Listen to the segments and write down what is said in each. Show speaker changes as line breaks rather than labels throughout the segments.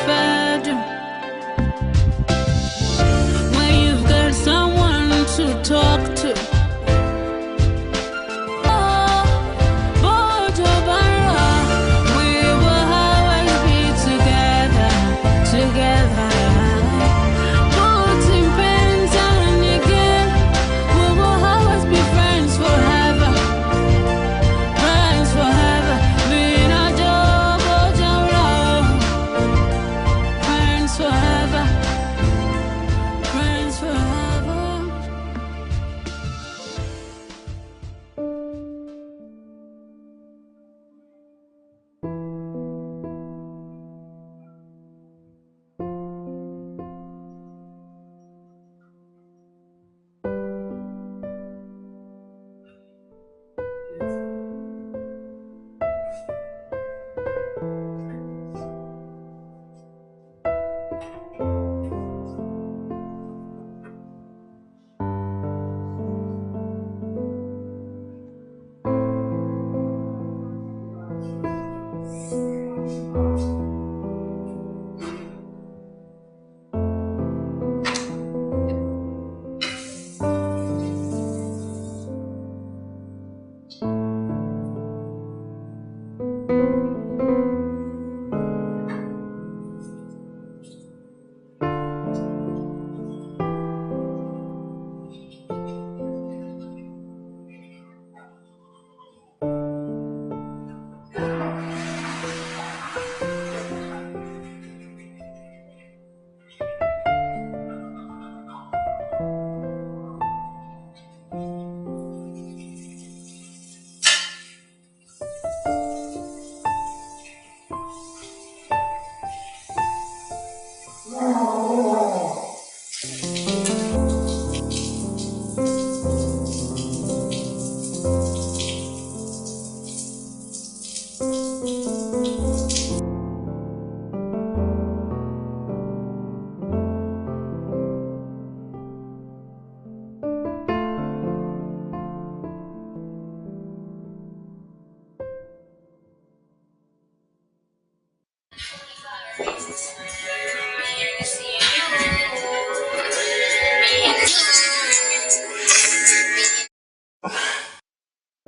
fed. When you've got someone to talk to.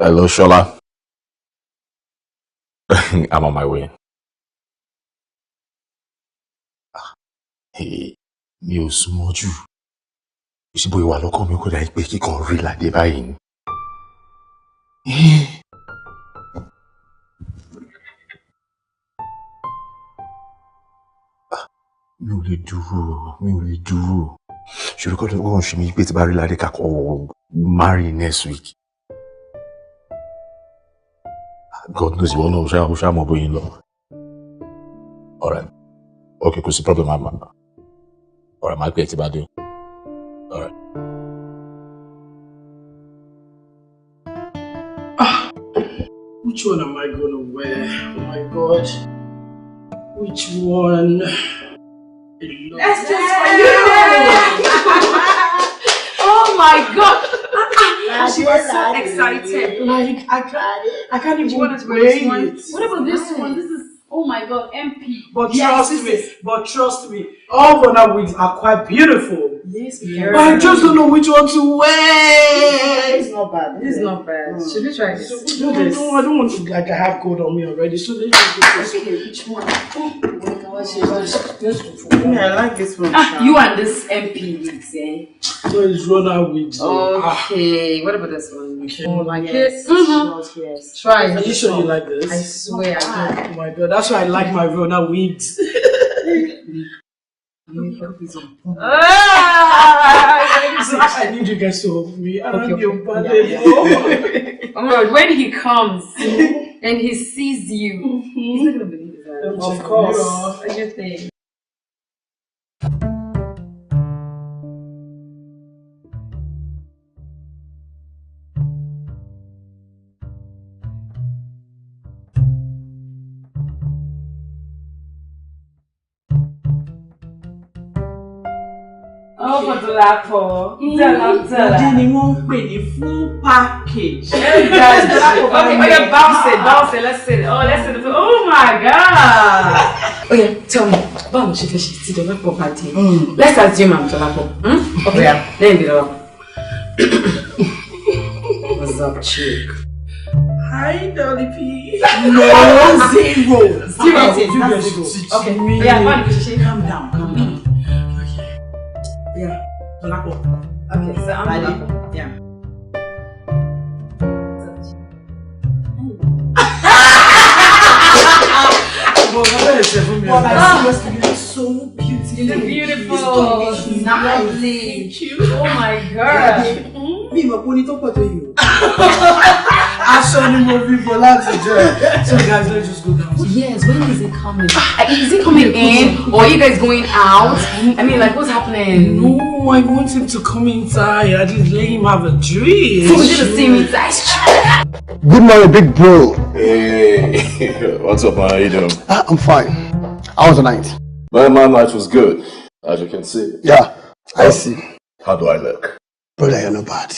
Hello, Shola. I'm on my way. Hey, mi ò súnmọ́ jù. Ìṣíbò ìwà lọ́kàn mi kò dà pé kíkan rí ládé báyìí ni. Mi ò lè dúró. Ṣòro kọ́ lọ́wọ́ ṣe mi pé tí bá rí ládé kakọ̀ marry next week. God knows you won't know how I'm going low. Alright. Okay, because the problem I'm alright, my pay about you. Alright.
Which one am I gonna wear? Oh my god. Which one?
That's just for you! Oh my god! She was so excited.
Like, I can't even wait.
What about this one? This is, oh my god, MP.
But trust me, all Ghana wigs are quite beautiful.
Yes,
but I just don't know which one to wear.
It's not bad. It's not bad. Should we try this?
Do this. No, I don't want to, like, I have gold on me already. So let's do this.
Okay, which one?
I like this one.
You and this MP wigs, eh?
So it's runner wigs.
Okay, what about this one?
Okay.
Oh, like
yes.
Yes. Yes. Try.
Are you sure you like this?
I swear I do.
Oh my god, that's why I like my runner wigs. I need you guys to help me. I don't feel bad anymore.
Oh my god, when he comes and he sees you, he's not gonna believe it.
Of course.
What do you think? Oh, for the laptop.
Full package.
Okay, bounce it. Let's sit. Oh, let's sit. Oh my god. Okay, tell me. Bam, she see the property. Let's assume I'm Tolapo. Okay, yeah. Then be the What's up, chick?
Hi, Dolly P.
No, zero. Okay. Yeah, fine.
Calm down. Okay. Yeah, Tolapo.
Okay, so I'm Tolapo.
Yeah. You're so beautiful.
You're beautiful. Lovely. Oh my God.
Me, my pony talk to you. I saw the movie for lots of joy. So guys, let's just go down.
Yes, when is it coming? Is it coming in? Or are you guys going out? I mean, like, what's happening?
No, I want him to come inside. I just let him have a drink.
So we should see me inside.
Good morning, big bro.
Hey, what's up, man? How you doing?
I'm fine. How was the night?
My night was good, as you can see.
Yeah, I see.
How do I look?
Brother, you're not bad.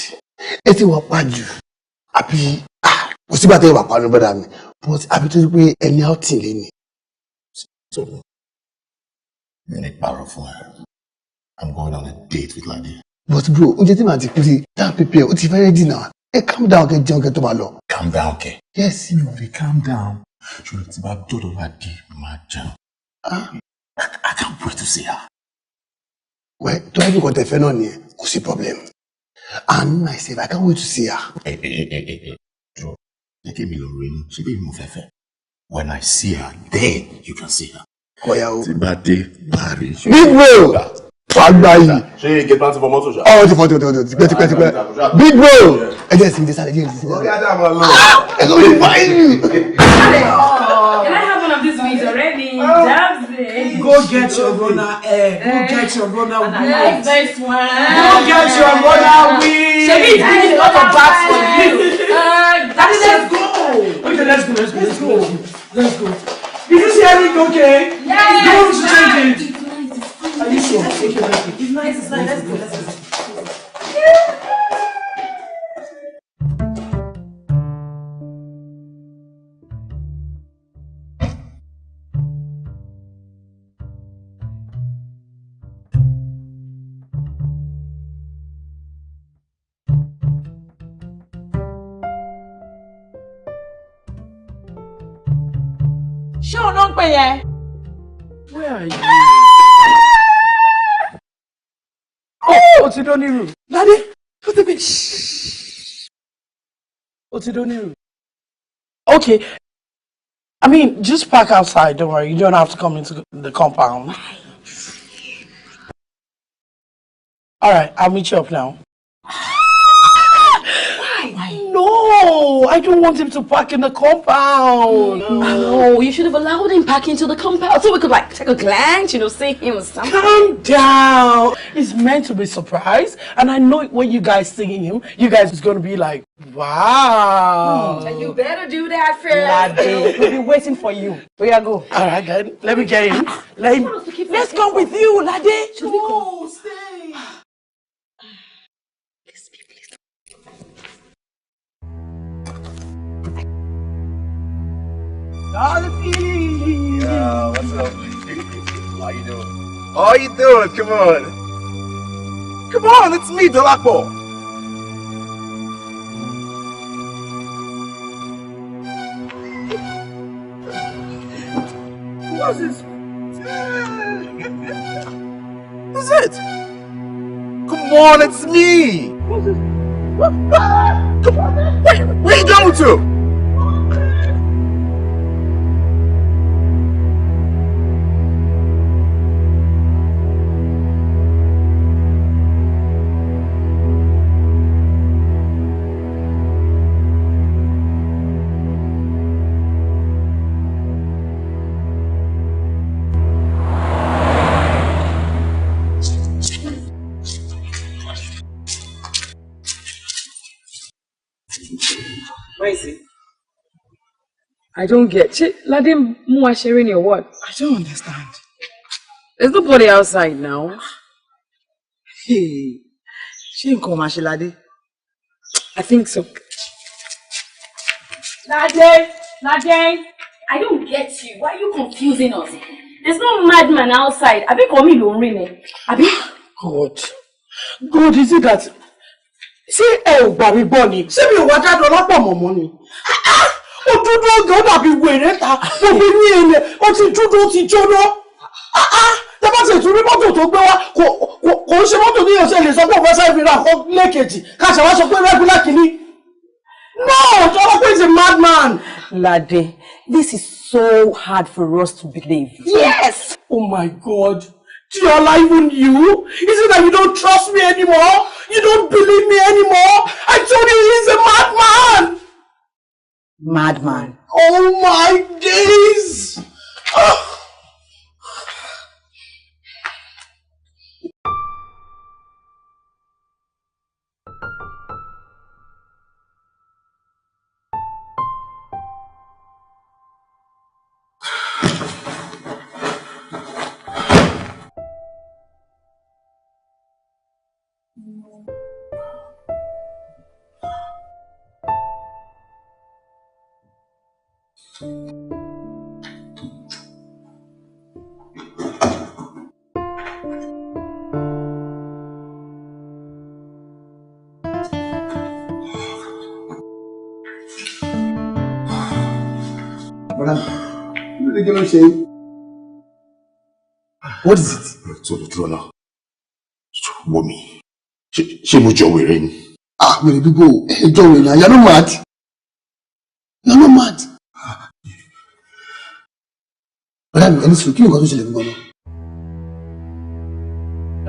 It's what bad you. Happy. We'll see about your brother. But happy to be any outing.
So, I'm going on a date with Lady.
But bro, you didn't that prepare. What's very dinner? Hey, calm down, get to Malo.
Calm down, okay?
Yes.
You know, calm down. I can't wait to see her.
Well, don't even got a phone here. What's the problem? And myself, I can't wait to see her.
Hey. Joe, when I see her, then you can see her.
Oh, yeah.
Big
bro!
So you get back to Momoto?
Oh, the big bro! I just think this is again. I'm going to find you.
Can I have one of these wigs already?
Go get your runner air. Go get your runner wig.
Nice one.
Go get your runner wig.
Shebi is doing a lot of bags for you.
Let's go. Okay, let's go. Is this hearing okay?
Yeah.
You want to change it? Are you sure? Okay, it's nice. Let's go.
Sure, not pay.
Where are you? Oh, Otidoniru. Daddy, put the shh. Otidoniru. Okay. I mean, just park outside. Don't worry. You don't have to come into the compound. All right, I'll meet you up now. Why? No, I don't want him to park in the compound.
No, you should have allowed him back into the compound so we could like take a glance, see him or something.
Calm down. It's meant to be surprised, and I know when you guys singing him, you guys is gonna be like, wow.
And you better do that first.
We'll be waiting for you. Where you go? All right, then. Let me get him. Let's go with you, Lade. No, stay.
Yeah, what's up? How you doing? How you doing? Come on, it's me, Dolapo.
What's this?
Who's it? Come on, it's me.
What's this?
Come on, where you going to?
Where is he? I don't get it. Let him move sharing your what?
I don't understand.
There's nobody outside now.
Hey, she ain't come, Lade.
I think so. Lade! I don't get you. Why are you confusing us? There's no madman outside. Abi call me lonely. Abi.
God, is it that? See, baby Bonnie. See me what I don't have more money. Odudu go na bi were ta. O bi ni ene. O ti dudu ti jono. Tẹ́ bá ṣe tún rí mọ́tò tó gbé wá kò ń ṣe mọ́tò ní ọ̀sẹ̀ lè sọ pé òun fẹ́ fi ra kọ́ lẹ́ẹ̀kejì ká ṣe wá sọ pé regular kìíní. No, Tọ́lọ́pẹ́ is a madman.
Lade, this is so hard for us to believe.
Yes. Oh my God. Tiola, even you? Is it that you don't trust me anymore? You don't believe me anymore? I told you he's a madman.
Madman.
Oh my days.
What is it?
So the throne now. Mommy. She moved your wearing.
Many people, John, you're not mad. You're not mad. But I'm going to go to the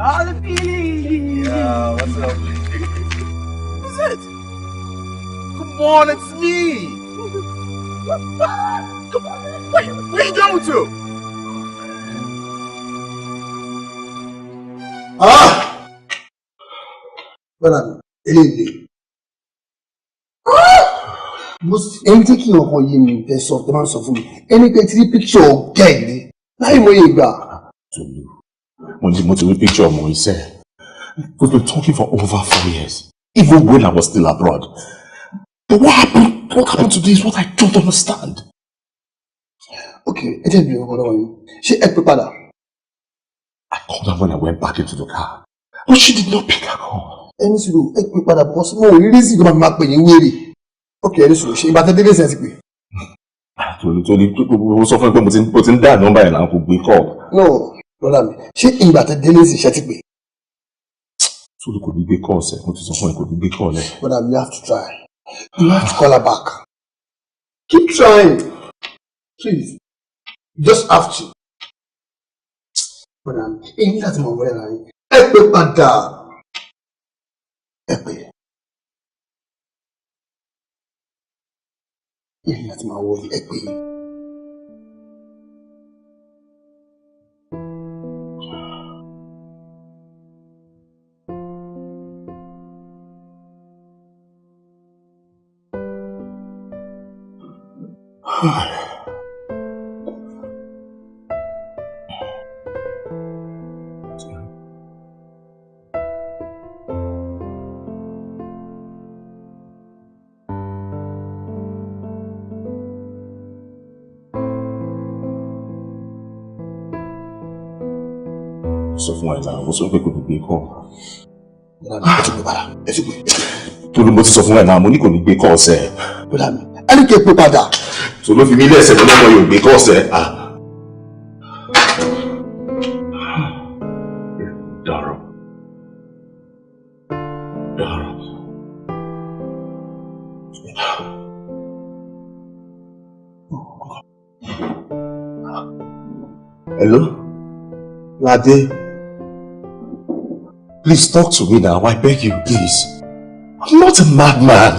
All the feeling.
Yeah, what's up? Who's it? Come on, it's me. Come on. Where are you going to?
But I'm most anything of what you mean, there's of the man of me. Any picture of gay. Now you
When the picture of Moise, we've been talking for over 4 years, even when I was still abroad. But what happened? What happened to this? What I don't understand.
Okay, I tell you, she ate prepared.
I called her when I went back into the car, but she did not pick her call.
Any suru, ate prepared because no, you didn't see the man when you weary. Okay, any suru, she but the day sensitive.
To so far, putting that number and I could be called.
No, brother, she invited Dennis in Shetty.
So it could be called, sir. What is the point? Could be called,
Brother, you have to try. You have to call her back. Keep trying, please. You just have to. Brother, in that moment, Epe pada. Epe. In that moment, Epe.
So fún ẹ náà, mo sọ pé kò ní gbé kọ́.
Torí
mo ti sọ fún ẹ náà, mo ní kò ní gbé kọ́ ọ̀sẹ̀.
Ẹni kí epo padà.
So ló fi mí lẹ́sẹ̀ lọ́nà ọmọ yóò gbé kọ́ ọ̀sẹ̀. Dàrọ̀. Hello? Lade? Please talk to me now, I beg you, please. I'm not a madman.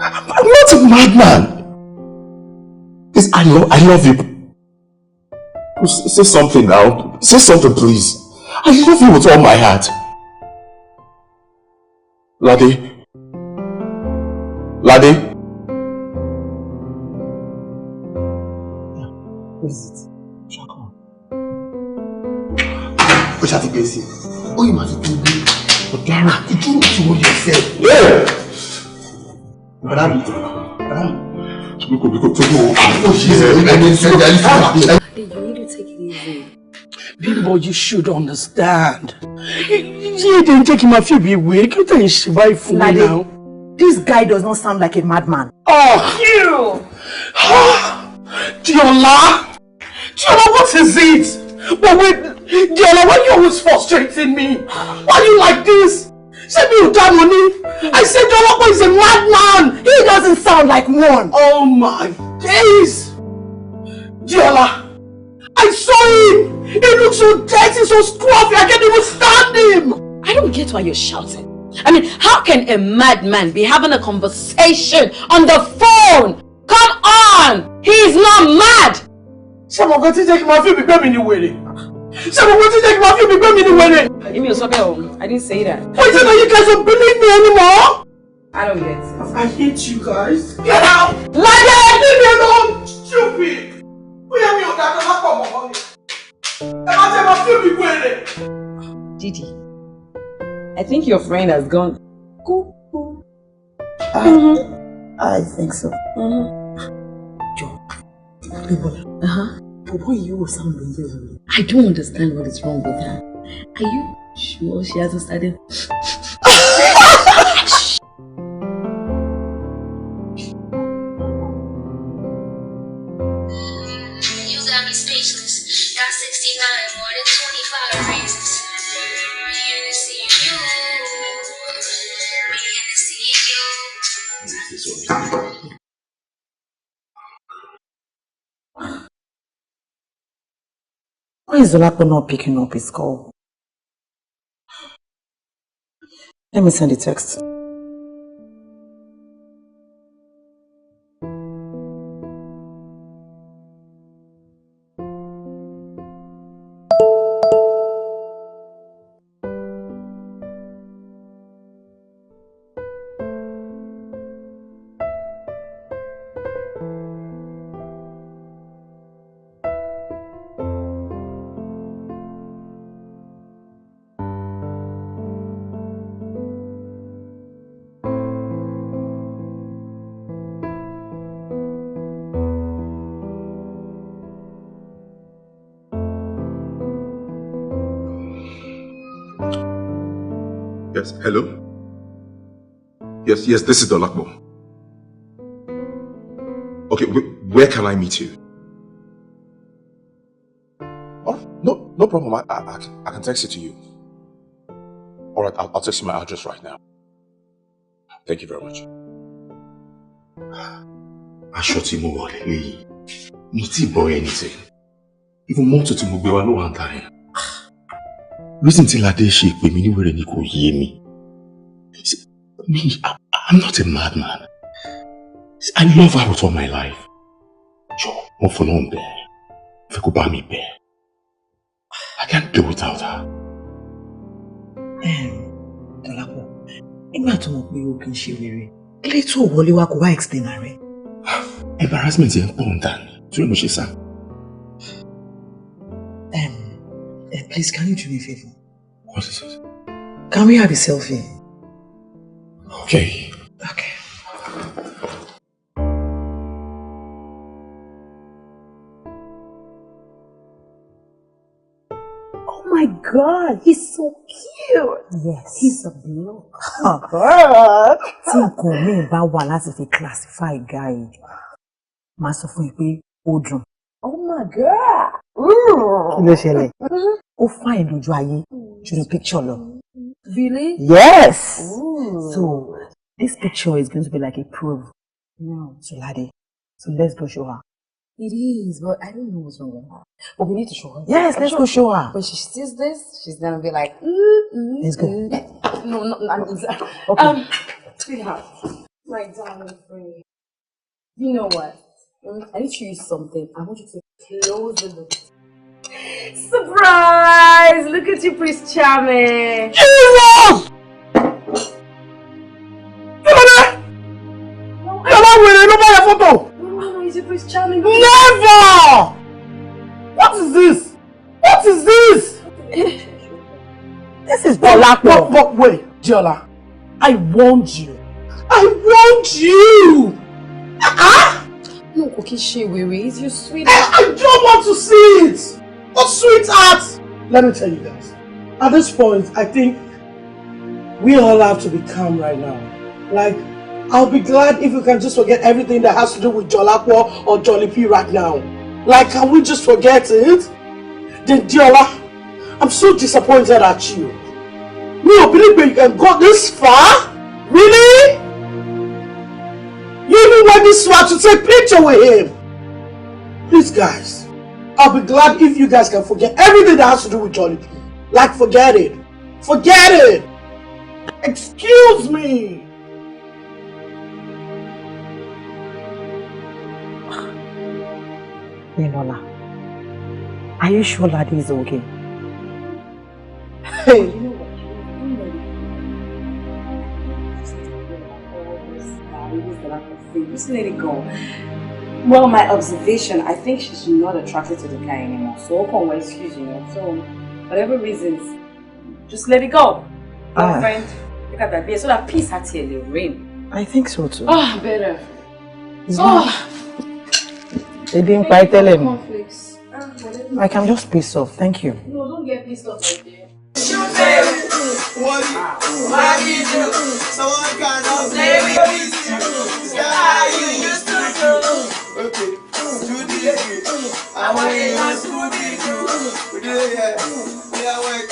I'm not a madman. Please, I love you. Say something now. Say something, please. I love you with all my heart. Lade? Lade?
What is it? Shaka. What shall I be saying? Oh, you must do me. But Dara, you do what you want yourself.
Yeah!
Madam.
You need to take it easy.
easy.
Bimbo, you should understand. You didn't take him a few weeks. You didn't survive for me now.
This guy does not sound like a madman.
Oh, you! Diola! Diola, what is it? But wait, Diola, why are you always frustrating me? Why are you like this? Say me money. I said Diola is a madman.
He doesn't sound like one.
Oh my days! Diola, I saw him. He looks so dirty, so scruffy. I can't even stand him.
I don't get why you're shouting. I mean, how can a madman be having a conversation on the phone? Come on! He's not mad!
Someone got to take my few big baby anyway. Someone got to take my few big baby anyway.
I didn't say that.
Why is it that you guys don't believe me anymore?
I don't get it.
I hate you guys. Get out! Leave me alone! Stupid! Who are you that don't have my money? And I tell my few big baby.
Didi, I think your friend has gone cuckoo.
I think so.
Joe.
But why you sounding very?
I don't understand what is wrong with her. Are you sure she hasn't started?
You got me speechless. Got 69, more than 25 reasons. Me Hennessy and you. Me Hennessy and you.
Why is Zolapo not picking up his call? Let me send the text.
Yes, hello? Yes, this is Dolakbo. Okay, where can I meet you? Oh, no problem. I can text it to you. Alright, I'll text you my address right now. Thank you very much. Aṣọ tí mo wọ̀ lélẹ́yìí, mi ti buy anything. Even mọ́tò tí mo gbé wá ló wà ńta yẹn. Reason tí Ládé ṣe pè mí ní wèrè ni kò yé mi. I'm not a madman. I love her with all my life. Jọ̀ọ́, mo fọlọ́run bẹ̀. Fẹ́ kó bá mi bẹ̀. I can't do without her.
Dolapo, nígbà tó mọ̀ pé o kì í ṣe wèrè, ilé tó wọlé wá kó wá explain rẹ̀.
Embarrassment yẹn pọ̀ ń dà ní. Tí mo ṣe sá.
Please, can you do me a favor?
What is it?
Can we have a selfie?
Okay.
Okay.
Oh my God, he's so cute.
Yes.
He's a bloke.
Tí nǹkan mi bá wà láti fi classify guy, máa sọ fún ẹ pé ó dùn.
Oh my God.
Kí ló ṣẹlẹ̀? Ó fine lójú ayé, ju the picture lọ.
Really?
Yes.
Ooh.
So this picture is going to be like a proof. So Lade, so let's go show her.
It is, but I don't know what's wrong with her. But we need to show her.
Yes, let's go show her.
When she sees this, she's gonna be like,
Let's go.
No, I'm
Okay.
Sweetheart, my darling friend. You know what? I need to show you something. I want you to close the door. Surprise! Look at you, Prince Charming.
Jesus!
No, he's a Prince Charming.
Never! What is this? What is this?
This is Dolapo.
But wait, Diola. I warned you. I warned you!
No, okay, she worries. You're sweet.
I don't want to see it! But sweetheart, let me tell you guys. At this point, I think we all have to be calm right now. Like, I'll be glad if we can just forget everything that has to do with Jolapo or Jollibee right now. Like, can we just forget it? Then Diola, I'm so disappointed at you. Me don't believe you can go this far? Really? You even went this far to take picture with him? Please guys, I'll be glad if you guys can forget everything that has to do with Jollibee. Like, forget it. Forget it! Excuse me!
Enola, are you sure Ladi is okay?
Hey!
You know what? You know just let it go. Well, my observation, I think she's not attracted to the guy anymore. So, open my excuse, you know. So, whatever reasons, just let it go. Friend, look at that beer. So that peace had to reign.
I think so too.
Oh, better.
They didn't quite tell him.
Conflicts.
I can just piss off. Thank you.
No, don't get pissed off right there.
What do you do? Someone cannot play with you. Yeah, you used to do. Okay, do this. I want you to do this. We do it, yeah. Yeah, work.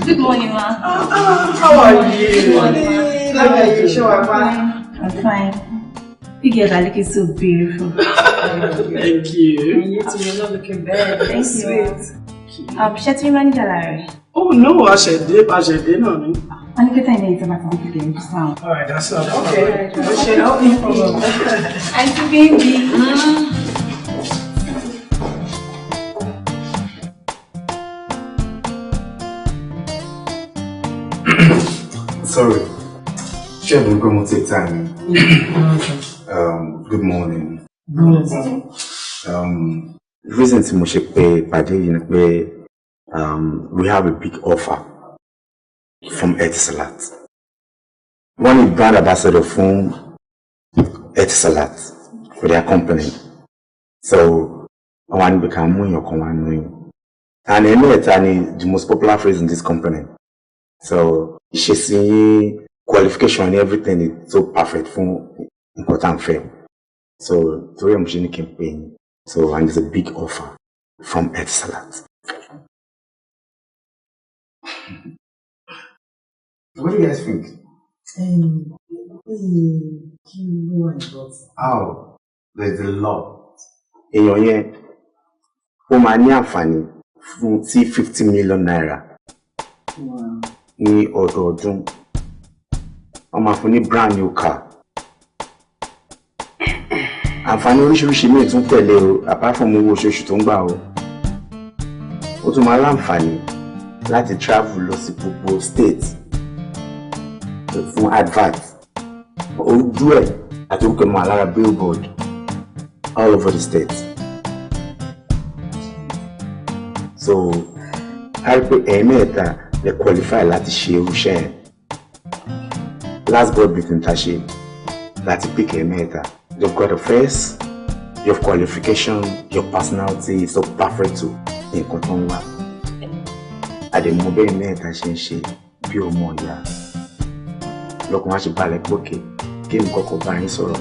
Good morning, ma.
How are you?
Good morning, ma.
How are you?
I'm fine. You girls are looking so beautiful.
Thank you.
And you two, you're not looking bad. Thank you. Shetty manager, Larry.
Oh no, I said no.
I need to tell you about the game just now.
Alright, that's not okay.
No problem. Auntie baby.
Sorry. Share the go take time. Good morning. The reason to Moshe pay Padi we have a big offer from Etisalat. One brand ambassador from Etisalat for their company. So I want to become more. And the most popular phrase in this company. So she see qualification and everything is so perfect for important firm. So to a machine campaign. So and it's a big offer from Etisalat. What do you guys think? Oh, there's a lot. In your year, Omania Fanny, 50 million naira. Wow. Ni ọdọọdún. Ọmọ àfúnni brand new car. Àǹfààní oríṣiríṣi míì tún tẹ̀lé o, apart from owó oṣooṣù tó ń gbà o. Ó tún máa láǹfààní láti travel lọ sí gbogbo state fún advert. Ojú ẹ̀ àti orúkọ máa lára billboard all over the state. So, a rí pé ẹ̀ẹ́mẹ́ta they qualify láti ṣe irúṣẹ́. Last board meeting ta ṣe láti pick ẹ̀ẹ́mẹ́ta. You've got a face, your qualification, your personality is so perfect to nǹkan tó ń wá. Àdèmọ̀ bẹ́ẹ̀ mẹ́ta ṣe ń ṣe bí ọmọ ìyá. Lọ́kùnrin wá ṣe balẹ̀ pókè kí nǹkan kò bá yín sọ̀rọ̀.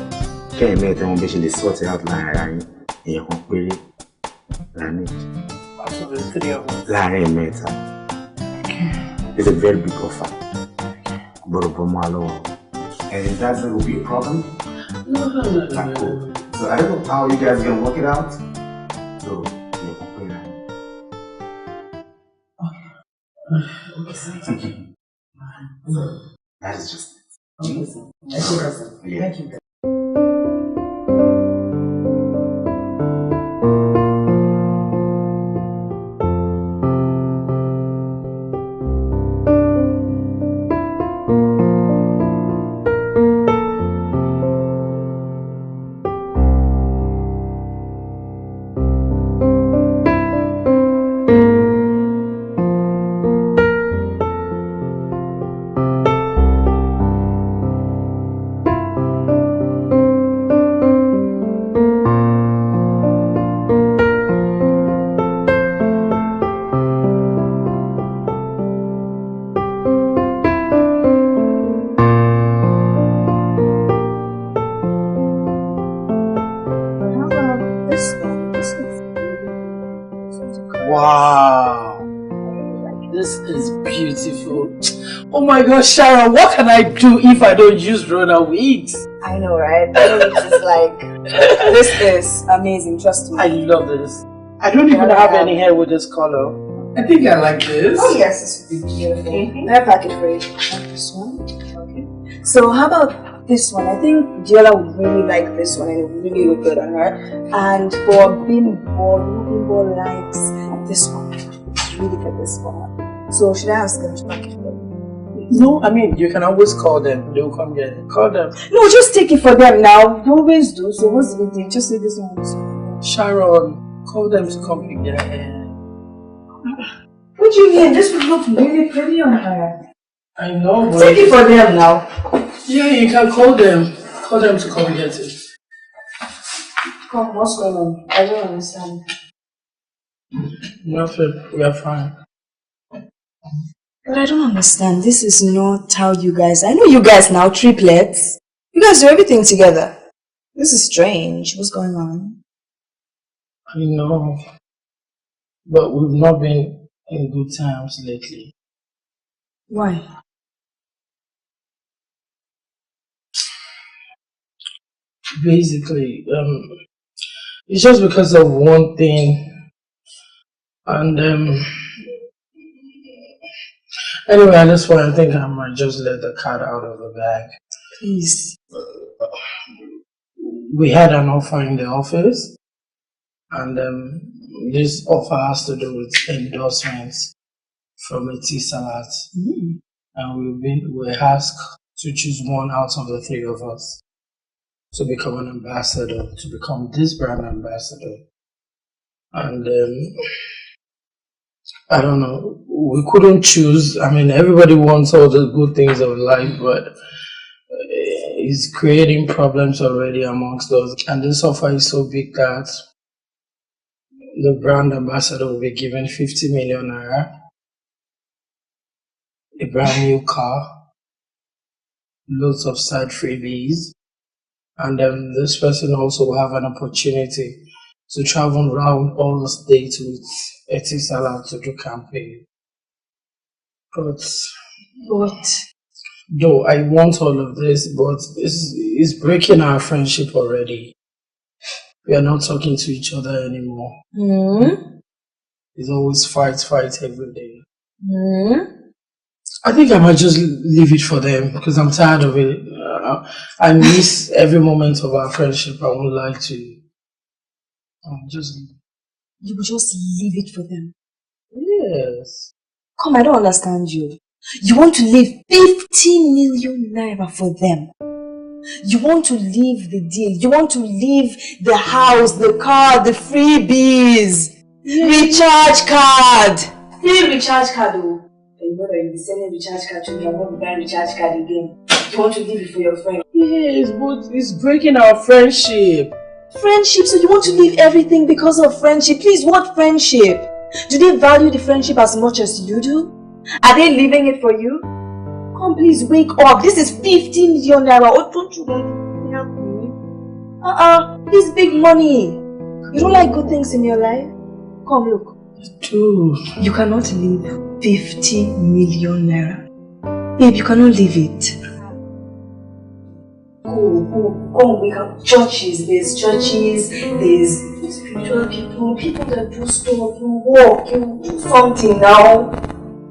Kẹ́yìn mẹ́ta wọn bí ṣe lè sort it out láàrin ara yín èèyàn kan péré.
Absolutely, 3 of us.
Láàrin mẹ́ta. It's a very big offer. But and that's going to be a problem?
No.
So I don't know how you guys going to work it out. So, that is just it.
Thank you.
Wow, this is beautiful. Oh my gosh, Sharon, what can I do if I don't use Rona wigs?
I know, right? It's like, this is amazing, trust me.
I love this. I don't even have any hair with this color. I think I like this.
Oh yes, this would be beautiful. I pack it for you. This one. Okay. So how about this one? I think Giola would really like this one and it would really look good on her. And for Bimbo likes this one. Really get this one. So should I ask them to pack it for you?
No, I mean, you can always call them. They'll come get it. Call them.
No, just take it for them now. You always do. So what's the big deal? Just say this one.
Sharon, call them to come pick their hair.
What do you mean? This would look really pretty on her.
I know, but...
Take it for them now.
Yeah, you can call them. Call them to come get it.
Come, what's going on? I don't understand.
Nothing. We are fine.
But I don't understand. This is not how you guys... I know you guys now, triplets. You guys do everything together. This is strange. What's going on?
I know. But we've not been in good times lately.
Why?
Basically, it's just because of one thing. And anyway, at this point, I think I might just let the cat out of the bag.
Please.
We had an offer in the office, and this offer has to do with endorsements from a tea salad. And we're asked to choose one out of the 3 of us to become an ambassador, to become this brand ambassador. And I don't know, we couldn't choose. I mean, everybody wants all the good things of life, but it's creating problems already amongst us. And this offer is so big that the brand ambassador will be given 50 million naira, a brand new car, loads of side freebies, and this person also will have an opportunity to travel around all the states with Etisalat to do campaign. But though I want all of this, but this is breaking our friendship already. We are not talking to each other anymore. It's always fight every day. I think I might just leave it for them because I'm tired of it. I miss every moment of our friendship. I won't lie to you.
You will just leave it for them?
Yes.
Come, I don't understand you. You want to leave 50 million naira for them? You want to leave the deal? You want to leave the house, the car, the freebies? Recharge card! Free recharge card, oh. You know that you'll be sending recharge card to me. I'm not buying recharge card again. You want to leave it for your friend?
Yes, but it's breaking our friendship.
Friendship? So you want to leave everything because of friendship? Please, what friendship? Do they value the friendship as much as you do? Are they leaving it for you? Come, please wake up. This is 15 million naira. Oh, don't you want to help me? This big money. You don't like good things in your life? Come, look.
Dude.
You cannot leave 50 million naira. Babe, you cannot leave it. Go. We have churches. There's spiritual people that do stuff. You walk, you do something now.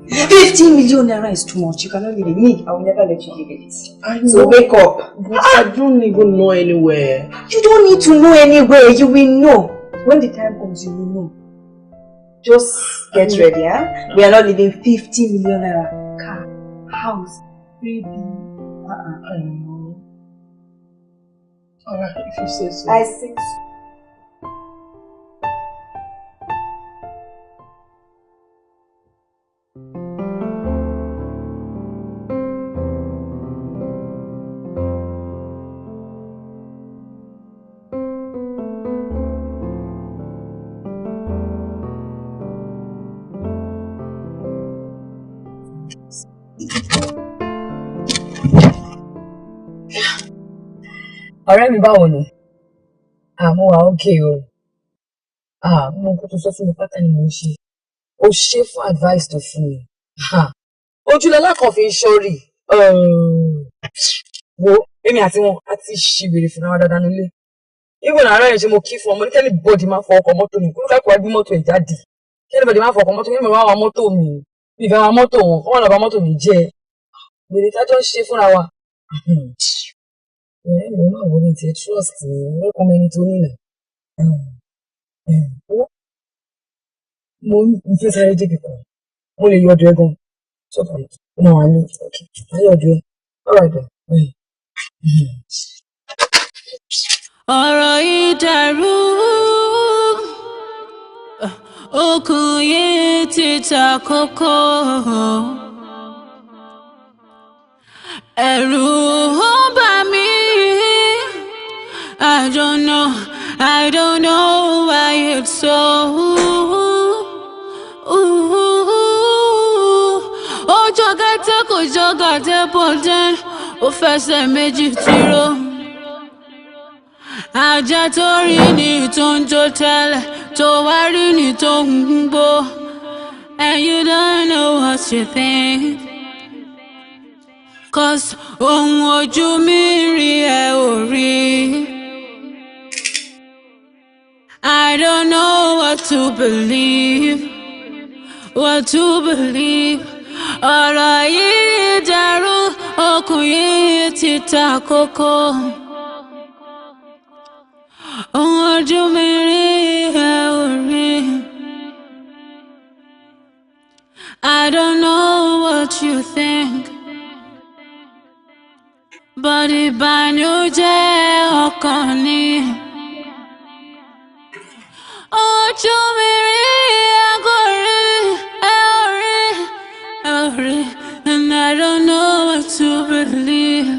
50 million naira is too much. You cannot leave it. Me, I will never let you leave it.
I know.
So wake up.
But I don't even know anywhere.
You don't need to know anywhere. You will know. When the time comes, you will know. Just get ready, huh? We are not leaving 50 million naira. Car, house, baby.
I know. Alright, if you say so.
I say so.
Ọ̀rẹ́ mi báwo ni? Mo wà okay o. Mo kò tó sọ fún mi pátá ni mo ń ṣe. O ṣe fún advice tó fún mi. Ojúlọ́lá kan fi ń ṣọ́rí. Wo èmi àti wọn a ti ṣìwèrè fún wa dáadáa nílé. Even àárọ̀ yẹn ṣe mo kí fún ọmọ ní kẹ́ni bọ́ọ̀dì máa fọ ọkọ̀ mọ́tò mi. Kúrú fẹ́ẹ́ kó wá gbé mọ́tò ẹ̀ jáde. Kẹ́ni bọ́ọ̀dì máa fọ ọkọ̀ mọ́tò mi. Mi máa wa mọ́tò mi. Mi fẹ́ wa mọ́tò wọn. Kọ́ wọn lọ bá mọ́tò mi jẹ́. Bèrè tájọ́ ṣe fúnra wa. Mo máa wọlé ti trust mi. Mo kọ́ mẹ́ni tó nílẹ̀. Mo ń fẹ́ sáré débi kan. Mo lè yọ̀dọ̀ ẹ gan. Sọ́kàn mo wà ní ọ̀kẹ́. Ayé ọ̀dọ̀ ẹ. Alright then.
Ọ̀rọ̀ yìí dàrú, okùn yìí ti ta kókó. Ẹ̀rù ó bà mí. I don't know why it's so. Ó jọ̀gàtẹ́ kò jọ̀gàtẹ́ bọ̀ dẹ́n, ó fẹsẹ̀ méjì tìró. Ajá tó rí ni tó ń jó tẹ́lẹ̀, tó wá rí ni tó ń gbó. And you don't know what you think. 'Cause ohun ojú mi rí ẹ ò rí. I don't know what to believe. Ọ̀rọ̀ yìí dàrú, okùn yìí ti ta kókó. Ohun ojú mi rí ẹ ò rí. I don't know what you think. But ìbànújẹ́ ọkàn ni. Ojú mi rí aago rí, ẹ ò rí, and I don't know what to believe.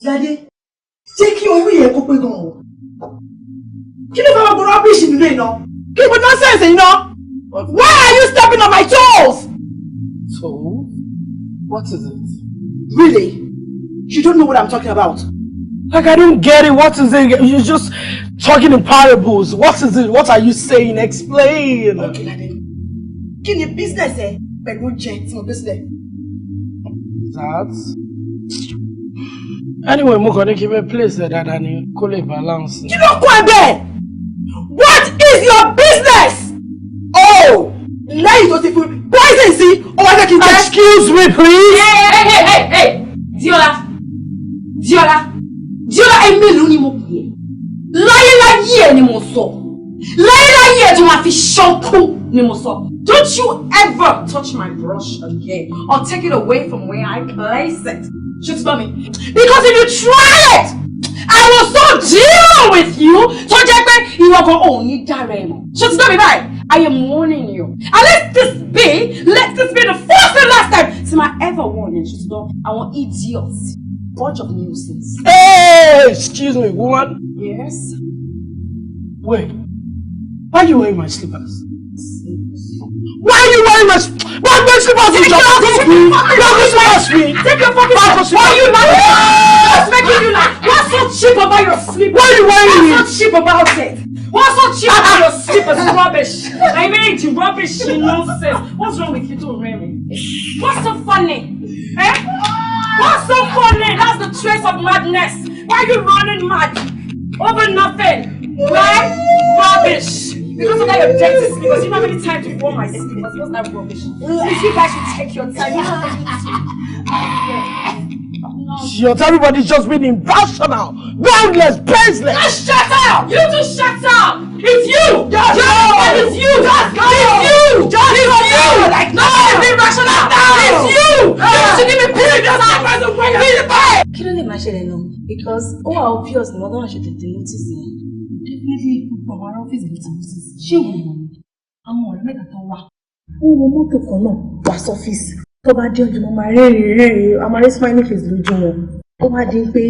Ládé, jẹ́ kí orí yẹn kó pé gan-an o. Kí ló fẹ́ máa gbọ́dọ̀ rubbish nínú iná? Kí ni nonsense iná? Why are you stepping on my toes?
Toes? What is it?
Really? You don't know what I'm talking about? Like, I don't get it. What is it? You're just talking in parables. What is it? What are you saying? Explain.
Okay, Lade. Can you business, eh? But no jet, no business.
That. Anyway, I'm going to give a place that I can balance.
You don't go there! What is your business? Oh! Lie to people. Poison, see? Oh, I can
excuse me, please.
Hey! Diola, èmi ló ni mo pè. Láyé ni mo sọ. Láyé tó máa fi ṣánkú ni mo sọ. Don't you ever touch my brush again or take it away from where I place it. Just tell me. Because if you try it, I will so deal with you. So jẹ́ pé ìwọ gan ò ní dára ẹ mọ̀. Just tell me right. I am warning you. And let this be the first and last time. So I ever warn you. Just know I want idiots. Bunch of nuisance.
Hey, excuse me, woman.
Yes.
Wait. Why are you wearing my slippers? Why are you wearing my slippers? Take your fucking slippers.
Why are you laughing? What's making you laugh? What's so cheap about your slippers?
Why are you wearing it?
What's so cheap about it? What's so cheap about your slippers? Rubbish. I mean, rubbish, nonsense. What's wrong with you two, Remy? What's so funny? Eh? What's so funny? That's the trace of madness. Why are you running mad? Over nothing. Right? Rubbish. Because of that you're dirty slippers. You don't have any time to wear my slippers. What's that rubbish? Please, you guys should take your time.
Everybody's just being irrational, groundless, baseless.
Just shut up! You just shut up! It's you! It's you! It's you! It's you! Like, no! It's irrational! It's you! You should give me period just like person when you need it back!
Kí ló lè máa ṣẹlẹ̀ náà? Because ó wà obvious ni wọ́n tó wà ṣe tètè notice yẹn.
Definitely gbogbo àwọn ará ọ́fíìsì ló ti notice. Ṣé ìwọ̀n mọ̀ ni? Àwọn ọ̀rẹ́ mẹ́ta tó wà. Ó wọ mọ́tò kan náà wá sọ́fíìsì. Tó bá dé ojú mọ́ máa rẹ́rìn-ín, a máa rí smiley face lójú wọn. Ó wá di pé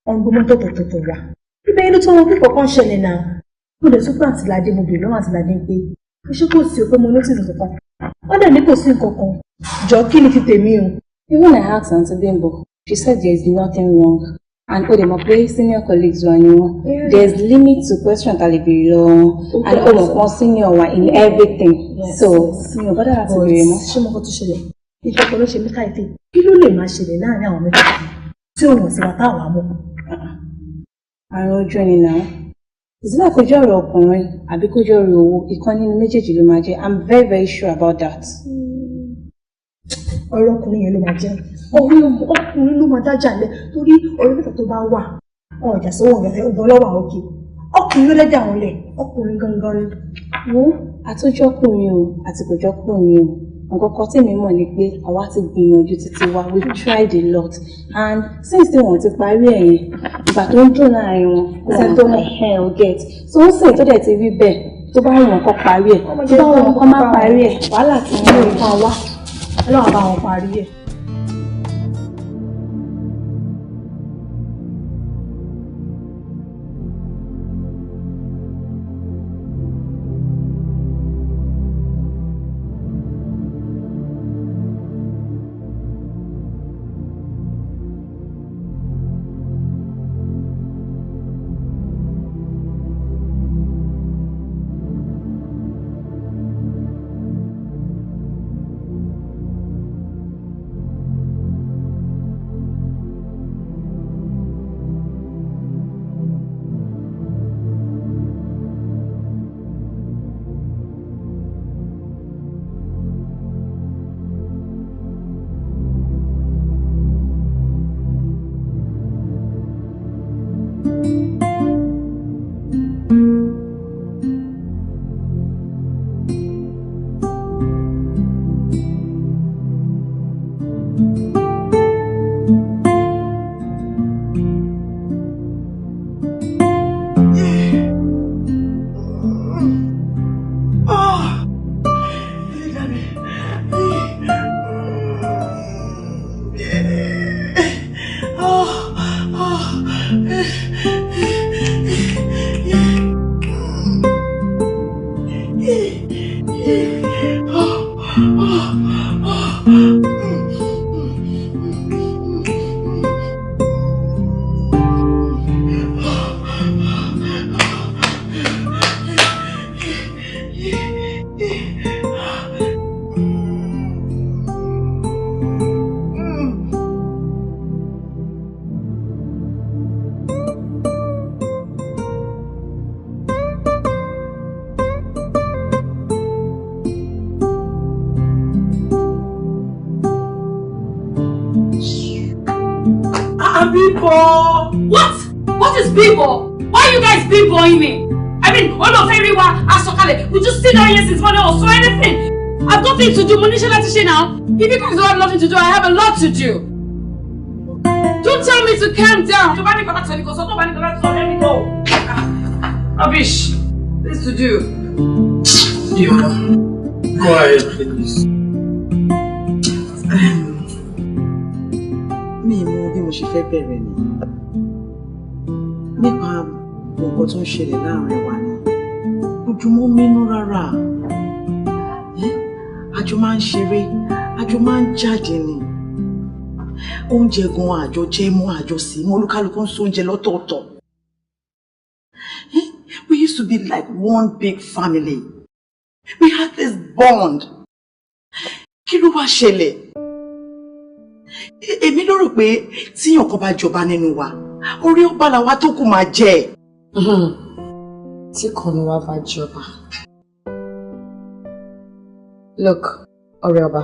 ọ̀gbọ́n mọ́tò tọ̀tọ̀tọ̀ wà. Ibẹ̀ inú tó wọn pípọ̀ kan ṣẹlẹ̀ náà. Mo lè tún pé àtìládé mo bèèrè lọ́wọ́ àtìládé pé ṣé kò sí o pé mo notice nǹkan. Wọ́n dẹ̀ ní kò sí nǹkan kan. Jọ kí ni ti tèmi o?
Even I asked Aunty Bimbo, she said there is nothing wrong. And my place senior colleagues were there's limit to question talibiri and senior one in everything. Yes, so you better have to be more.
Ṣé mo kò tún ṣẹlẹ̀? Ìjọba ló ṣe mí káyìí. Kí ló lè máa ṣẹlẹ̀ láàárín àwọn mẹ́ta tí òun sì wà táwọn àmọ́?
Àrùn ojú ẹni náà. Ìsìlẹ̀ àkójọ ọ̀rọ̀ ọkùnrin àbí kójọ ọ̀rọ̀ owó ìkan nínú méjèèjì ló máa jẹ́. I'm very very sure about that.
Ọ̀rọ̀ ọkùnrin yẹn ló máa jẹ́. Ọkùnrin ló máa dájà lẹ̀ torí ọ̀rọ̀ mẹ́ta tó bá wà ọjà sówó ọ̀gẹ̀fẹ̀ ọgbọ́n lọ́wọ́ òkè. Ọkùnrin ló lẹ́jà wọn lẹ̀ ọkùnrin gangan ni.
Wo àtúnjọ́kùnrin o àti kòjọ́kùnrin o. Nǹkan kan tí mi mọ̀ ni pé àwa ti gbìyànjú títí wa we tried a lot and since tí wọ́n ti parí ẹ̀yìn ìgbà tó ń dùn láàrin wọn kò sẹ́ni tó mọ̀ ẹ̀ ò get so ó sì tó dẹ̀ ti rí bẹ́ẹ̀ tó bá wọn kọ́ parí ẹ̀ tó bá wọn kọ́ má parí ẹ̀ wàhálà ti mú nǹkan wá
Ọlọ́run bá wọn parí ẹ̀.
bimbo.
What is bimbo? Why are you guys bimboing me? I mean, all of everyone, Asokale, we just sit down here since morning or so anything. I've got things to do. Monisha Latishe now. If you guys don't have nothing to do, I have a lot to do. Don't tell me to calm down. Let me go. Rubbish. Things to do.
Yola, go ahead, please.
Mi mọ bí mo ṣe fẹ́ bẹ̀rẹ̀ ni. Nípa nǹkan tó ń ṣẹlẹ̀ láàrin wa ni. Ojúmọ́ mínú rárá. Àjọ máa ń ṣeré, àjọ máa ń jáde ni. Oúnjẹ gan àjọ jẹ mọ́ àjọ sí mọ́ olúkálùkù ń sọ oúnjẹ lọ́tọ̀ọ̀tọ̀. We used to be like one big family. We had this bond. Kí ló wá ṣẹlẹ̀? Èmi ló rò pé tí ọ̀kan bá jọba nínú wa, orí ọba làwa tó kù máa jẹ.
Tí kan ni wá bá jọba. Look, Orioba,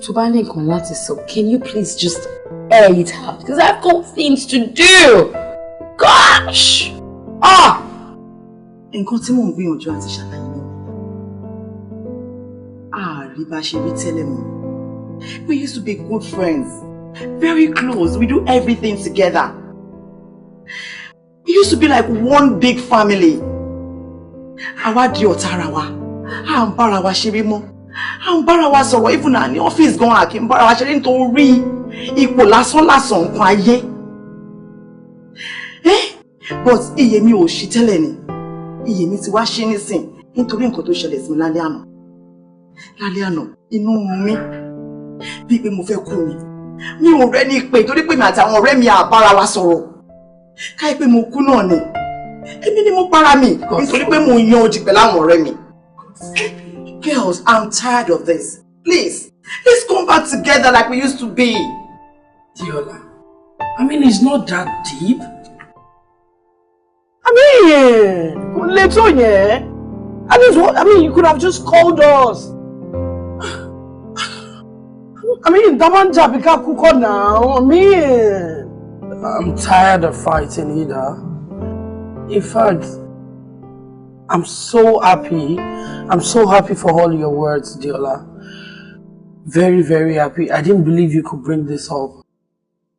tó bá ní nǹkan láti sọ, can you please just air it out? Because I've got things to do. Gosh!
Nǹkan tí mò ń gbìyànjú àti ṣàlàyé ni. Rí bá ṣe rí tẹ́lẹ̀ mọ́. We used to be good friends, very close. We do everything together. We used to be like one big family. Àwa di ọ̀tá ara wa. À ń bára wa ṣeré mọ́. À ń bára wa sọ̀rọ̀ even na ní ọ́fíìsì gan à kì í bára wa ṣeré nítorí ipò lásán nǹkan ayé. But iye mi ò ṣí tẹ́lẹ̀ ni. Iye mi ti wá ṣí nísìn nítorí nǹkan tó ṣẹlẹ̀ sí mi lálẹ́ àná. Lálẹ́ àná inú mi bí pé mo fẹ́ kú ni. Mi ò rẹ́ ní pé torí pé mi àti àwọn ọ̀rẹ́ mi à bára wa sọ̀rọ̀. Káì pé mo kú náà ni. Èmi ni mo para mi nítorí pé mo yan odi pẹ̀lú àwọn ọ̀rẹ́ mi. Girls, I'm tired of this. Please, let's come back together like we used to be.
Diola, I mean, it's not that deep. I mean, little, yeah. At least what? I mean, you could have just called us. I mean, Damanja Bika Kuko now. I mean, I'm tired of fighting either. In fact, I'm so happy. I'm so happy for all your words, Diola. Very, very happy. I didn't believe you could bring this up.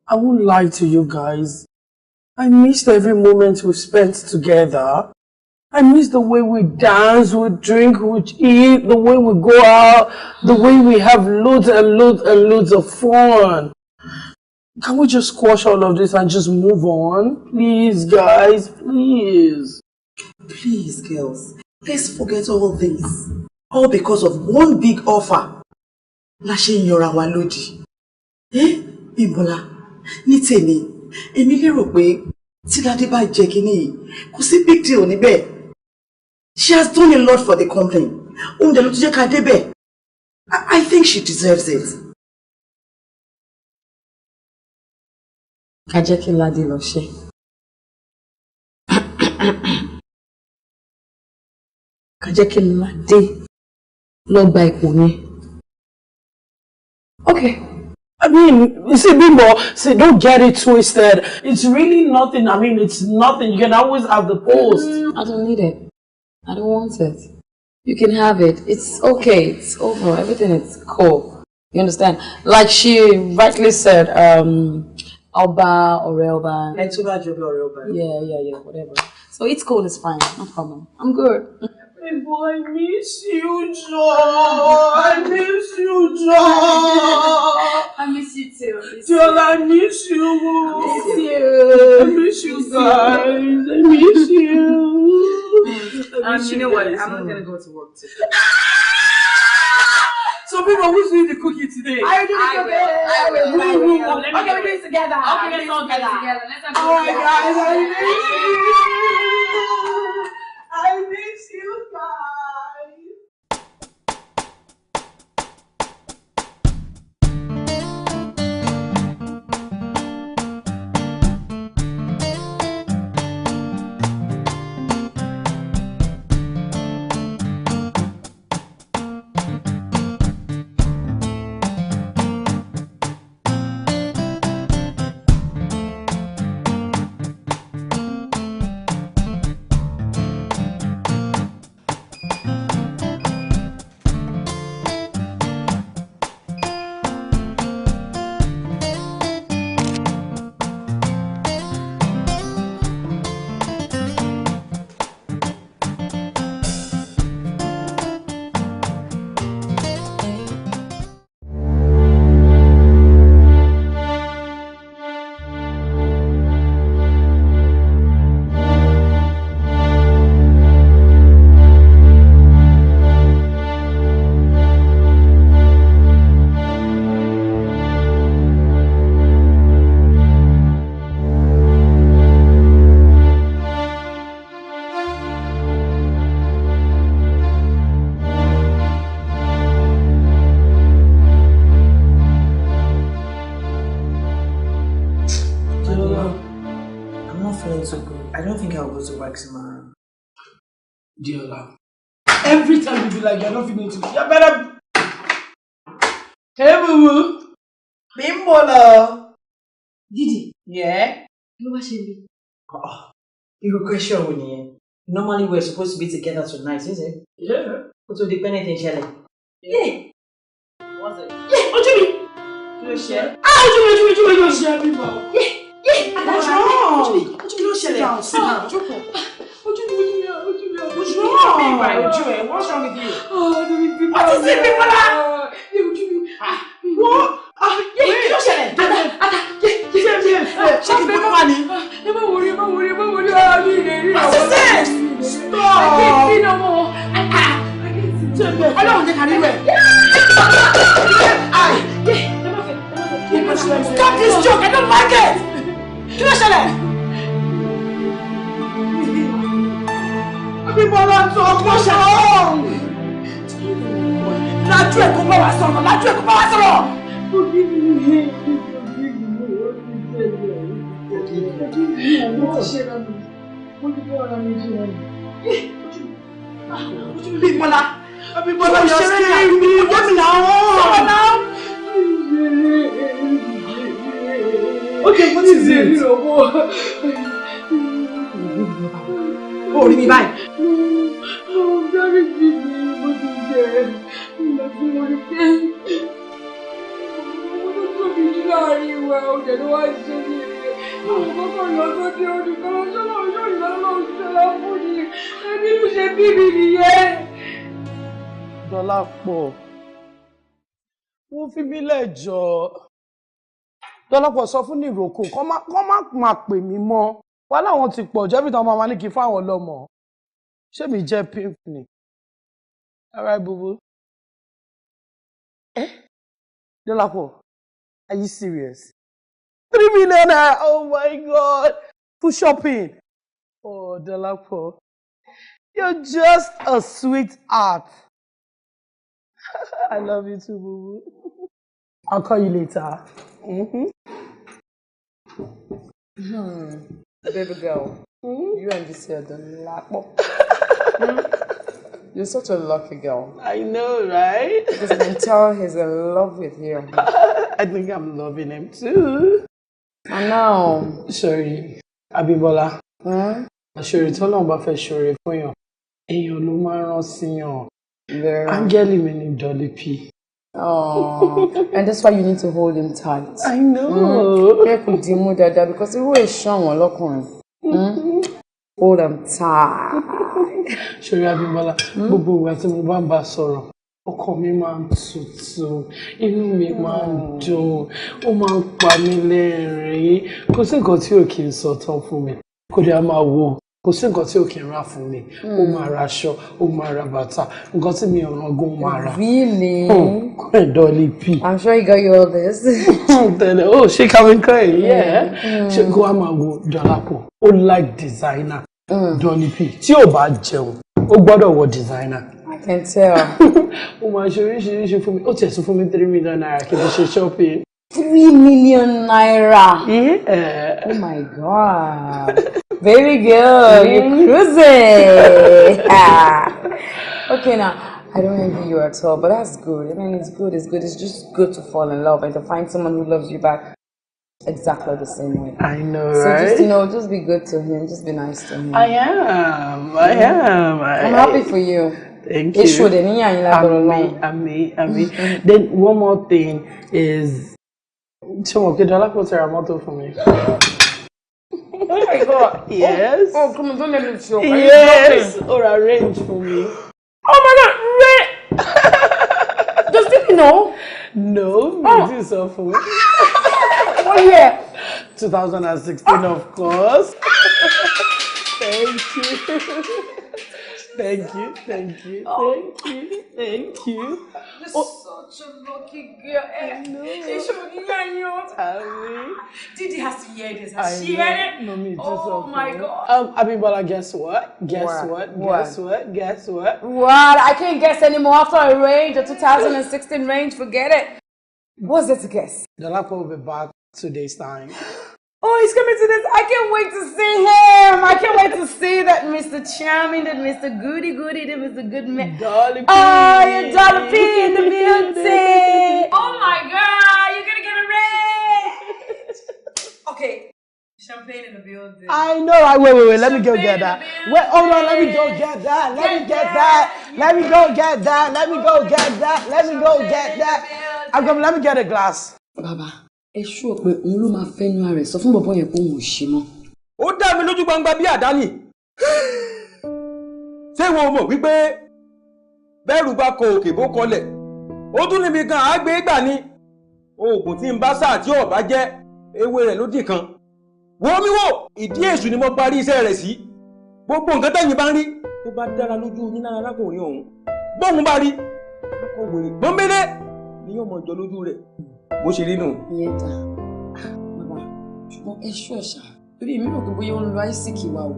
I won't lie to you guys. I missed every moment we spent together. I miss the way we dance, we drink, we eat, the way we go out, the way we have loads and loads and loads of fun. Can we just squash all of this and just move on? Please, guys, please.
Please, girls, let's forget all this. All because of one big offer. Lashe yọra wa lódì. Bímbọ́lá, ní tèmi, èmi lérò pé tí Ládé bá jẹ́ kíní kò sí big deal níbẹ̀. She has done a lot for the company. Oúnjẹ ló tún jẹ́ ká débẹ̀. I think she deserves it.
Ká jẹ́ kí Ládé lọ ṣe. Ká jẹ́ kí Ládé lọ gba ipò yẹn. Okay.
I mean, you see, Bimbo, see, don't get it twisted. It's really nothing. I mean, it's nothing. You can always have the post.
I don't need it. I don't want it. You can have it. It's okay. It's over. Everything is cool. You understand? Like she rightly said, Alba or Elba. Yeah, whatever. So it's cool. It's fine. No problem. I'm good.
Bimbo, I miss you, Joe. I miss you, Joe.
I miss you too.
Joe, I miss you.
I miss you.
I miss you, guys. I miss you.
You know what? I'm not gonna go to work today.
So, Bimbo, who's doing the cooking today?
I will.
Okay, we do it together.
Okay, let's all get it together. Let's
all right, guys. I miss you guys. Diola. Every time you be like, you're not feeling too. You better. Hey, boo boo. Bimbola.
Didi.
Yeah?
You know what? You question when normally we're supposed to be together tonight, is it?
Yeah.
But to depend on Shelly.
Yeah.
Was it?
Yeah, what do you mean?
You share?
Ah, what do you share people? Yeah.
What's wrong?
What do you mean? Sit down. What's wrong? What's wrong with you? What is it, people? What? Stop this joke! I don't like it! What's wrong? Bimbola, you're scaring me. Get me now. Okay, what is it? Oh, leave me by. I'm very busy. What is it? Dọ́lápọ̀, wọ́n fi mí lẹ́jọ́. Dọ́lápọ̀ sọ fún Nìrókò kọ́ má pè mí mọ́. Wá láwọn ti pọ̀ jẹ́ bí tán máa ní kí fáwọn lọ́mọ. Ṣé mi jẹ́ pimp ni? All right, boo-boo. Dọ́lápọ̀, are you serious? 3 million naira, oh my God. For shopping. Oh, Dọ́lápọ̀, you're just a sweetheart. I love you too, boo-boo. I'll call you later.
Baby girl, you and this here don't laugh. You're such a lucky girl.
I know, right?
Because I can tell he's in love with you.
I think I'm loving him too.
I know.
Sorry, Abímbọ́lá. Àṣírí tọ́lọ́run bá fẹ́ ṣoore fún yàn. Èèyàn ló máa rán sí yàn. Áńgẹ́lì mi ni Dolly P.
Oh, and that's why you need to hold him tight.
I know.
Because he will show one look on. Hold him tight.
Ṣorí Abímbọ́lá, gbogbo ìgbà tí mo bá ń bá sọ̀rọ̀, ọkàn mi máa ń tutù, inú mi máa ń dùn, ó máa ń pa mí lẹ́rìn-ín. Kò sí nǹkan tí ò kí ń sọ tán fún mi. Kò dé a máa wò. Kò sí nǹkan tí ò kí ń rà fún mi. Ó máa ra aṣọ, ó máa ra bàtà. Nǹkan tí mi ò ràn gan máa rà.
Really?
Dolly P.
I'm sure he got you all this.
Oh, she coming crazy. Yeah. She go a máa wo Dọ́lápọ̀. Ó like designer. Dolly P. Tí ò bá jẹun, ó gbọ́dọ̀ wọ designer.
I can tell.
Ó máa ṣe oríṣiríṣi fún mi. Ó tiẹ̀ tún fún mi 3 million naira kí n ṣe shopping.
3 million naira.
Yeah.
Oh my God. Very good. You're cruising. Okay, now I don't envy you at all, but that's good. I mean, it's good. It's good. It's just good to fall in love and to find someone who loves you back exactly the same way.
I know,
so
right?
So just be good to him. Just be nice to him.
I am.
I'm happy for you.
Thank you. Ami. Then one more thing is, Chomo, could you put a motto for me?
Oh my God.
Yes.
Oh, come on, don't let me show.
Yes. Or arrange for me.
Oh my God, Does he know?
No, do so for me.
What year?
2016, of course. Thank you. Thank you.
You're such a lucky girl. I know. Didi has to hear this. Has she heard it?
No, me too.
Oh my God.
Abímbọ́lá, guess what?
What? I can't guess anymore. After a range, a 2016 range, forget it. What's there to guess?
Dọ́lápọ̀ will be back 2 days' time.
Oh, he's coming to this. I can't wait to see him. I can't wait to see that Mr. Charming, that Mr. Goody Goody, that Mr. Goodman.
Dolly P.
Oh, your Dolly P in the building. Oh my God, you're gonna get a red. Okay, champagne in the building.
I know. Wait. Let me go get that. Wait, hold on. Let me go get that. Let me get that. Let me go get that. Let me go get that. Let me go get that. Let me get a glass.
Baba, ẹ ṣú pé òun ló máa fẹ́nu ara rẹ̀ sọ fún bọ̀bọ̀ yẹn pé òun ò ṣe mọ́.
Ó dá mi lójú gbangba bí àdáni. Ṣé wo mọ̀ wípé bẹ́rù bá kọ òkè bó kọlẹ̀? Ó tún níbi kan àgbé gbà ni. Oògùn tí ń bá sáà tí ọ̀bá jẹ́ ewé rẹ̀ ló dì kan. Wo mi wò, ìdí èṣù ni mo parí iṣẹ́ rẹ̀ sí. Gbogbo nǹkan tẹ́yìn bá ń rí tó bá dára lójú yín lára arákùnrin ọ̀hún. Bóun bá rí, akọ wèrè gbọ́nbélé ni yóò mọ̀ jọ lójú rẹ̀. Bó ṣe rí nù.
Ìyẹn ta bàbá ṣùgbọ́n ẹ ṣú ẹ̀ṣà torí èmi rò pé bóyá ó ń lo àìsíkì wa o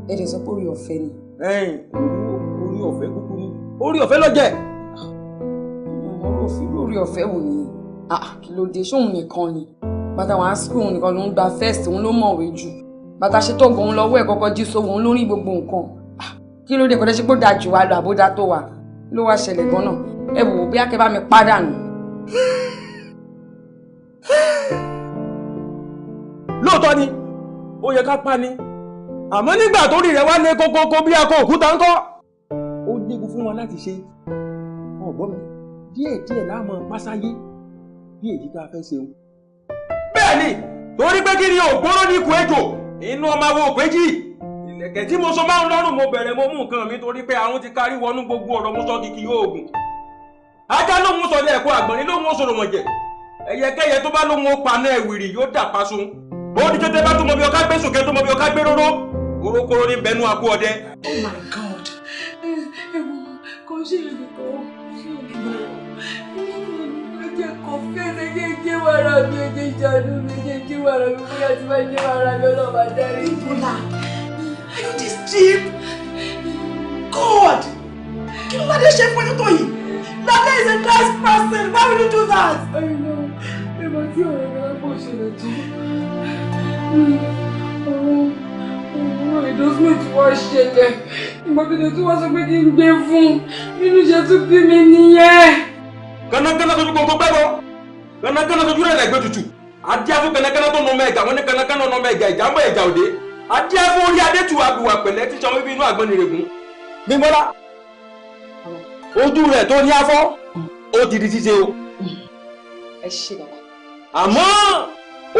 ẹ lè sọ pé orí ọ̀fẹ́ ni.
Orí ọ̀fẹ́ kúkú ni orí ọ̀fẹ́ lọ́jẹ̀.
Orí ọ̀fẹ́ wò ni kí ló dé ṣóun nìkan ni bàtà wọn á school òun nìkan ló ń gba first òun ló mọ̀wé jù bàtà ṣètò ọgbọ̀n òun lọ́wọ́ ẹ̀ kọ́kọ́ jí sówó òun lórí gbogbo nǹkan kí ló dé kọ́dẹ́ ṣe pé ó dáa jù wá lọ àbódá tó wà ló wá ṣẹlẹ̀ gan-an ẹ wò ó bí akẹ́ bá mi pàdánù.
Lóòótọ́ ni ó yẹ ká pa ni àmọ́ nígbà tó rí rẹ̀ wá lé kókókó bí akọ òkúta ńkọ́ ó léwu fún wọn láti ṣe ọ̀gbọ́n mi díẹ̀díẹ̀ láàmú pásáyé bí èyí tá a fẹ́ ṣe o. bẹ́ẹ̀ ni torí pé kí ni ògbóró ní ikú ejò inú ọmọ àwọn òpéjì ìlẹ̀kẹ̀ tí mo so máa ń lọ́rùn mo bẹ̀rẹ̀ mo mú nǹkan mi torí pé àwọn ti kárí wọnú gbogbo ọ̀rọ̀ mo sọ kìkì oògùn ajá ló mú sọ ní ẹ̀kọ́ àgbọ̀nrín ló mú sọ̀rọ̀ mọ̀jẹ̀ ẹ̀yẹkẹ́yẹ tó bá lóhun ó paná ẹ̀wìrì yóò dà pa sun ó ní kété bá tó mọ bí ọká gbé sùkẹ́ tó mọ bí ọká gbé róró orókóró ní bẹnu àpò ọdẹ.
Oh my God. Ẹ̀wọ̀n kò ṣe èdè kan ṣe èdè ẹ̀jẹ̀ kò fẹ́ẹ́ ẹ̀jẹ̀ jẹ́ wàrà mi ẹ̀jẹ̀ ìjàdù mi ẹ̀jẹ̀ jẹ́ wàrà mi bóyá tí wàá jẹ́ wàrà mi ọlọ́ọ̀bà dárí. Bọ́lá, are you this cheap? God! Kí ló dé ṣe fún ẹni tó yìí? Lade is a nice person. Why would you do that? I know. Ẹ̀bà tí ọ̀rọ̀ mi wá bọ̀ ṣẹlẹ̀ tó. Ìdọ́símẹ̀tì wá ṣẹlẹ̀. Ìgbà tó dé tí wọ́n sọ pé kí n gbé fún. Nínú iṣẹ́ tó bí mi nìyẹn.
Kánákáná sojú kòkó gbẹ́bọ̀. Kánákáná sojú rẹ̀ lẹ́gbẹ́ tutù. Adíá fún kánákáná tó nọmọ ẹ̀gà wọ́n ní kánákáná nọmọ ẹ̀gà ìjàmbá ẹ̀jà òde. Adíá fún orí adétù àbùwà pẹ̀lẹ́ tí sọmọ bíbí inú àgbọn nìrègùn. Bímbọ́lá. Ojú rẹ̀ tó ní afọ́. Ó ti di ṣíṣe o.
Ẹ ṣe bàbá.
Àmọ́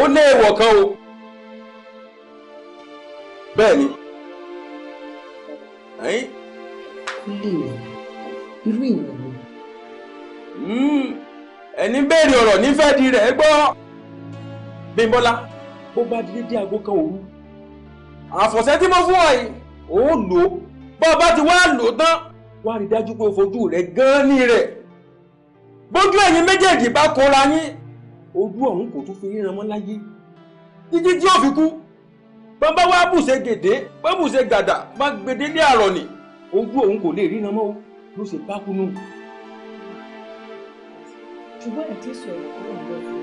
ó lé èèwọ̀ kan o. Bẹ́ẹ̀ ni.
Ó lè wọ̀ irú ìwọ̀ ni.
Ẹni béèrè ọ̀rọ̀ nífẹ̀ẹ́ di rẹ̀ gbọ́. Bímbọ́lá bó bá di dédé aago kan òru. Àfọ̀ṣẹ́ tí mo fún ọ yìí ó lò ó. Bó o bá ti wá lò ó tán wá rí dájú pé o fojú rẹ̀ gan-an ní rẹ̀. Bójú ẹ̀yin méjèèjì bá kóra yín ojú ọ̀hún kò tún fi ríran mọ́ láyé títí tí ó fi kú. Bàbá wa bùṣe gèdè bá bùṣe gàdà bá gbèdé ní àrọ̀ ni ojú òun kò lè ríran mọ́ ló ṣe bá kú nù.
Ṣùgbọ́n ẹ̀ tí sọ̀rọ̀ kúrò ń bẹ̀ fún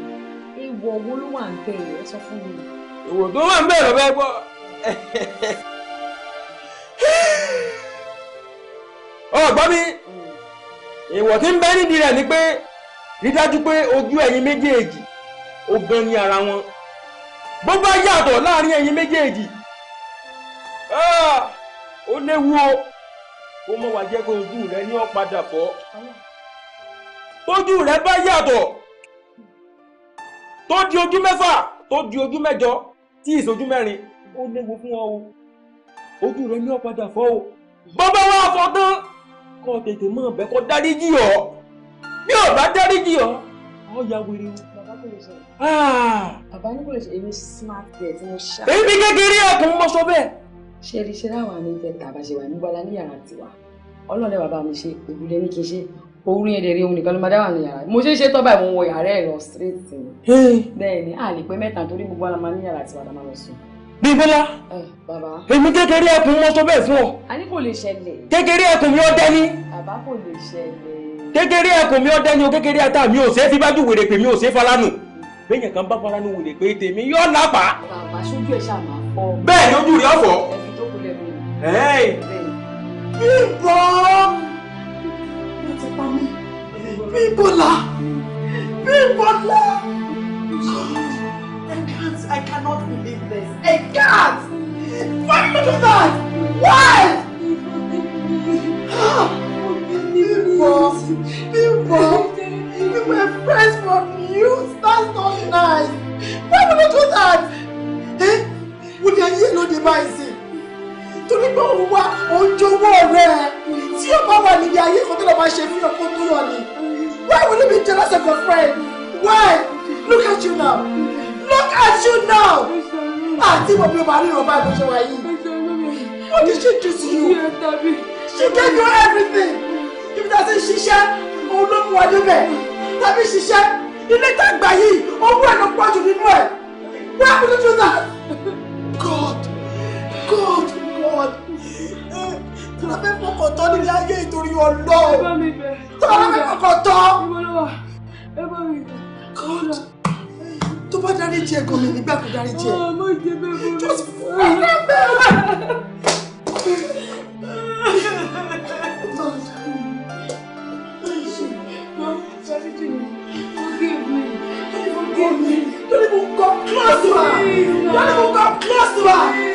mi ìwọ̀ wo ló wà ń bẹ̀ ẹ̀ sọ fún mi.
Ìwọ̀ tó wà ń bẹ̀ lọ́bẹ̀ gbọ́. Ọ̀gbọ́n mi ìwọ̀ tí ń bẹ nídìí rẹ̀ ni pé rí dájú pé ojú ẹ̀yin méjèèjì ó gan ní ara wọn. Bó bá yàtọ̀ láàrin ẹ̀yin méjèèjì ó léwu o ó mọ̀ wá jẹ́ pé ojú rẹ ní ó padà fọ́. Tójú rẹ bá yàtọ̀ tó di ojú mẹ́fà tó di ojú mẹ́jọ tí ìṣojú mẹ́rin ó léwu fún ọ o ojú rẹ ní ó padà fọ́ o. Bó bá wá fọ́ tán kó tètè mọ̀ bẹ́ẹ̀ kó dáríjì ọ́ bí ò bá dáríjì ọ́ ọ ya wèrè o.
Bàbá kò lè ṣe. Bàbá ní kò lè ṣe èmi smart girl tí mo ṣá.
Èmi kékeré ẹkùn mọ sọ bẹ́ẹ̀.
Ṣé rí ṣe láwọn àmì ìfẹ́ tàbá ṣe wà ní Bọ́lá ní yàrá tiwa ọlọ́ọ̀lẹ́ bàbá mi ṣe ògùnlé ní kí n ṣe orin ẹ̀dẹ̀ rí ohun nìkan ló máa dá wà ní yàrá mo ṣe é ṣe tọ́ báyìí mo wọ yàrá ẹ̀ lọ straight ni. Bẹ́ẹ̀ ni a lè pé mẹ́ta torí gbogbo ara máa ní yàrá tiwa la máa lọ sùn.
Bímbọ́lá
bàbá
èmi kékeré ẹkùn mọ sọ bẹ́ẹ̀ fún ọ.
a ní kò lè ṣẹlẹ̀.
Kékeré ẹkùn mi ó dẹ́ni.
Bàbá kò lè ṣẹlẹ̀.
Kékeré ẹkùn mi ó dẹ́ni o kékeré ata mi ò ṣe é fi bájú wèrè pè mi ò ṣe é falánù. bẹ́ẹ̀yàn kan bá fara ní wòlé pé tèmi yóò lápá.
Bàbá sójú ẹ̀ ṣáà máa fọ́.
Bẹ́ẹ̀ ni ojú rẹ̀ ọ̀fọ̀.
Ẹ fi jókòó lẹ́nu.
Bímbọ́! Mo ti pa mí. Bímbọ́lá! Bímbọ́lá! I cannot believe this. I can't! Why did you do that? Why? Bímbọ́! We were friends from youth. That's not nice. Why would you do that? Eh? Would you hear no device? Torí pé òun wá òjòwò rẹ̀ tí ó bá wà níbi ayé kan tó lọ máa ṣe fún ọkọ tó yọ ni. Why would you be jealous of your friend? Why? Look at you now. Look at you now. Àti mo bí o máa rí ìrọ̀bá ìbò ṣe wà yìí. What did she do to you? She gave you everything. If that's a ṣiṣẹ́, òun ló mú wa débẹ̀. Tàbí ṣiṣẹ́, ilé tàgbà yìí, owó ẹ̀ ló pọ̀ jù nínú ẹ̀. Why would you do that? God. God. Tí wọ́n fẹ́ fọkàn tán nílé ayé ìtorí ọlọ́. Tí wọ́n fẹ́ fọkàn tán. God. Tó bá dárí jẹ́ gan mi nígbà tó dárí jẹ́. Just Don't even come close to her. Don't even come close to her.